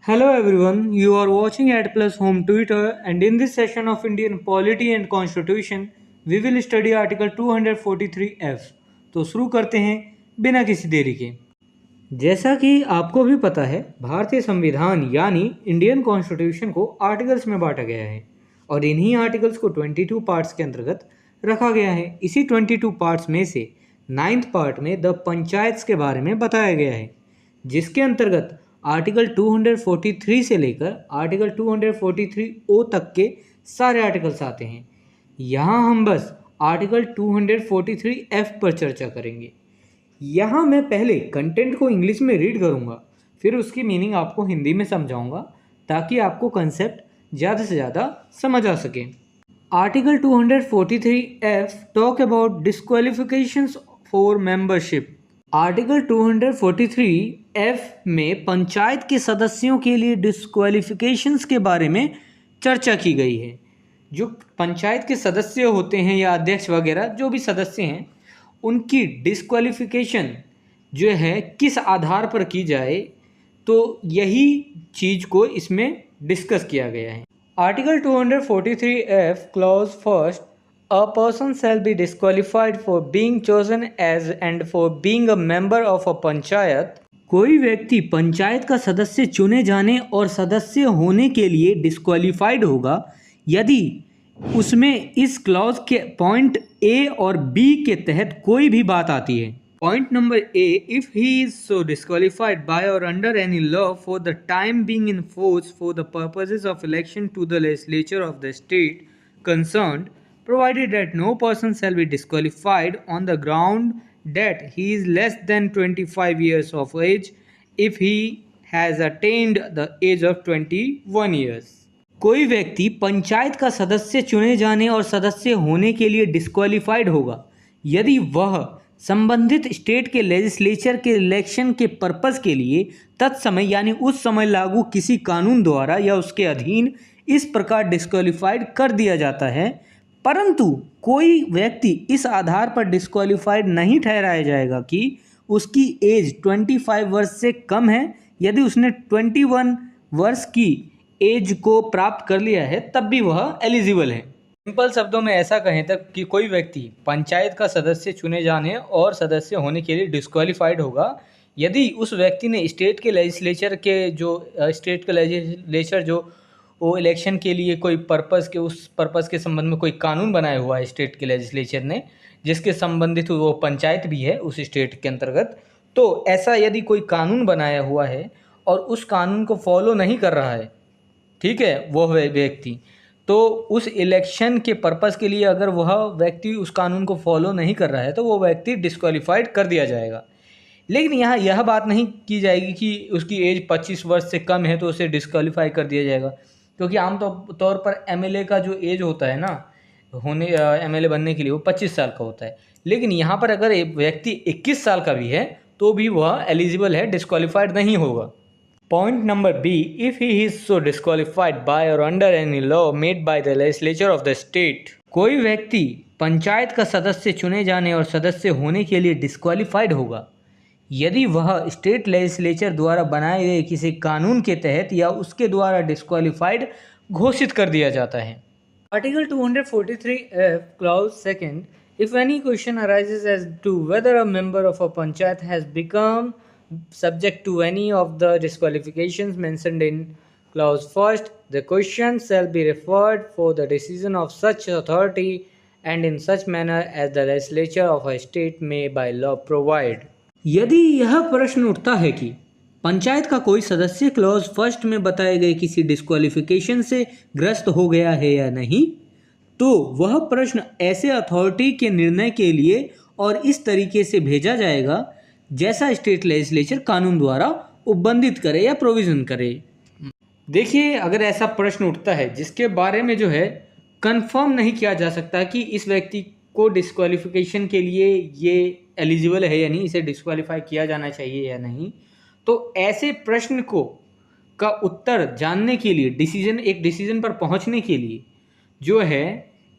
Hello everyone, you are watching at Plus Home Twitter, and in this session of Indian Polity and Constitution, we will study Article 243F. तो शुरू करते हैं बिना किसी देरी के। जैसा कि आपको भी पता है, भारतीय संविधान यानी इंडियन कॉन्स्टिट्यूशन को आर्टिकल्स में बांटा गया है और इन्हीं आर्टिकल्स को 22 पार्ट्स के अंतर्गत रखा गया है। इसी 22 पार्ट्स में से 9th पार्ट में द पंचायत्स के बारे में बताया गया है, जिसके अंतर्गत आर्टिकल 243 से लेकर आर्टिकल 243 ओ तक के सारे आर्टिकल्स आते हैं। यहाँ हम बस आर्टिकल 243 एफ पर चर्चा करेंगे। यहाँ मैं पहले कंटेंट को इंग्लिश में रीड करूँगा, फिर उसकी मीनिंग आपको हिंदी में समझाऊँगा ताकि आपको कंसेप्ट ज़्यादा से ज़्यादा समझ आ सके। Article 243 F talk about disqualifications for membership. Article 243 F में पंचायत के सदस्यों के लिए डिस्क्वालिफिकेशंस के बारे में चर्चा की गई है। जो पंचायत के सदस्य होते हैं या अध्यक्ष वगैरह जो भी सदस्य हैं, उनकी डिस्क्वालिफिकेशन जो है किस आधार पर की जाए, तो यही चीज़ को इसमें डिस्कस किया गया है। Article 243 F clause first, a person shall be disqualified for being chosen as and for being a member of a panchayat. कोई व्यक्ति पंचायत का सदस्य चुने जाने और सदस्य होने के लिए डिस्क्वालिफाइड होगा यदि उसमें इस क्लॉज के पॉइंट ए और बी के तहत कोई भी बात आती है। Point number A, if he is so disqualified by or under any law for the time being in force for the purposes of election to the legislature of the state concerned, provided that no person shall be disqualified on the ground that he is less than 25 years of age if he has attained the age of 21 years। कोई व्यक्ति पंचायत का सदस्य चुने जाने और सदस्य होने के लिए डिस्क्वालिफाइड होगा यदि वह संबंधित स्टेट के लेजिस्लेचर के इलेक्शन के पर्पस के लिए तत्समय यानी उस समय लागू किसी कानून द्वारा या उसके अधीन इस प्रकार डिस्क्वालिफाइड कर दिया जाता है, परंतु कोई व्यक्ति इस आधार पर डिस्क्वालिफाइड नहीं ठहराया जाएगा कि उसकी एज 25 वर्ष से कम है यदि उसने 21 वर्ष की एज को प्राप्त कर लिया है तब भी वह एलिजिबल है। सिंपल शब्दों में ऐसा कहें तक कि कोई व्यक्ति पंचायत का सदस्य चुने जाने और सदस्य होने के लिए डिस्क्वालिफाइड होगा यदि उस व्यक्ति ने स्टेट के लेजिस्लेचर जो वो इलेक्शन के लिए कोई उस पर्पस के संबंध में कोई कानून बनाया हुआ है स्टेट के लेजिस्लेचर ने, जिसके संबंधित वो पंचायत भी है उस स्टेट के अंतर्गत। तो ऐसा यदि कोई कानून बनाया हुआ है और उस कानून को फॉलो नहीं कर रहा है, ठीक है, वो व्यक्ति, तो उस इलेक्शन के पर्पस के लिए अगर वह व्यक्ति उस कानून को फॉलो नहीं कर रहा है तो वो व्यक्ति डिस्क्वालिफाइड कर दिया जाएगा। लेकिन यहाँ यह बात नहीं की जाएगी कि उसकी एज 25 वर्ष से कम है तो उसे डिस्क्वालीफाई कर दिया जाएगा, क्योंकि आम तौर पर एमएलए का जो एज होता है ना एमएलए बनने के लिए वो 25 साल का होता है। लेकिन यहाँ पर अगर एक व्यक्ति 21 साल का भी है तो भी वह एलिजिबल है, डिस्क्वालीफाइड नहीं होगा। Point number B, if he is so disqualified by or under any law made by the legislature of the state. कोई व्यक्ति पंचायत का सदस्य चुने जाने और सदस्य होने के लिए डिस्क्वालीफाइड होगा यदि वह स्टेट लेजिस्लेचर द्वारा बनाए गए किसी कानून के तहत या उसके द्वारा डिस्क्वालिफाइड घोषित कर दिया जाता है। Article 243 F clause second, if any question arises as to whether a member of a panchayat has become subject to any of the disqualifications mentioned in clause first, the question shall be referred for the decision of such authority and in such manner as the legislature of a state may by law provide. यदि यह प्रश्न उठता है कि पंचायत का कोई सदस्य clause first में बताए गए किसी डिस्क्वालिफिकेशन से ग्रस्त हो गया है या नहीं, तो वह प्रश्न ऐसे अथॉरिटी के निर्णय के लिए और इस तरीके से भेजा जाएगा जैसा स्टेट लेजिस्लेचर कानून द्वारा उपबंधित करे या प्रोविजन करे। देखिए, अगर ऐसा प्रश्न उठता है जिसके बारे में जो है कंफर्म नहीं किया जा सकता कि इस व्यक्ति को डिस्क्वालिफिकेशन के लिए ये एलिजिबल है या नहीं, इसे डिस्क्वालीफाई किया जाना चाहिए या नहीं, तो ऐसे प्रश्न का उत्तर जानने के लिए एक डिसीजन पर पहुंचने के लिए जो है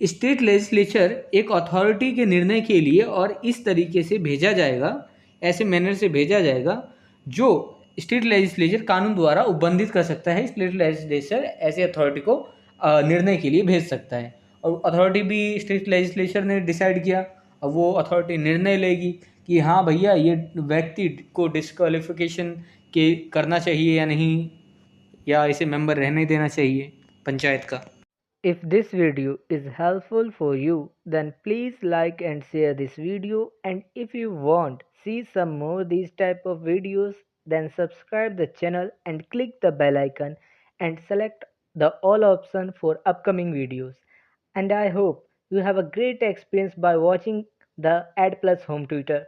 स्टेट लेजिस्लेचर एक अथॉरिटी के निर्णय के लिए और इस तरीके से भेजा जाएगा, ऐसे मैनर से भेजा जाएगा जो स्टेट लेजिस्लेचर कानून द्वारा उपबंधित कर सकता है। स्टेट लेजिस्लेचर ऐसे अथॉरिटी को निर्णय के लिए भेज सकता है, और अथॉरिटी भी स्टेट लेजिस्लेचर ने डिसाइड किया। अब वो अथॉरिटी निर्णय लेगी कि हाँ भैया ये व्यक्ति को डिस्क्वालिफिकेशन के करना चाहिए या नहीं, या इसे मेंबर रहने देना चाहिए पंचायत का। If this video is helpful for you, then please like and share this video, and if you want see some more these type of videos, then subscribe the channel and click the bell icon and select the all option for upcoming videos. And I hope you have a great experience by watching the Ad Plus Home Tutor.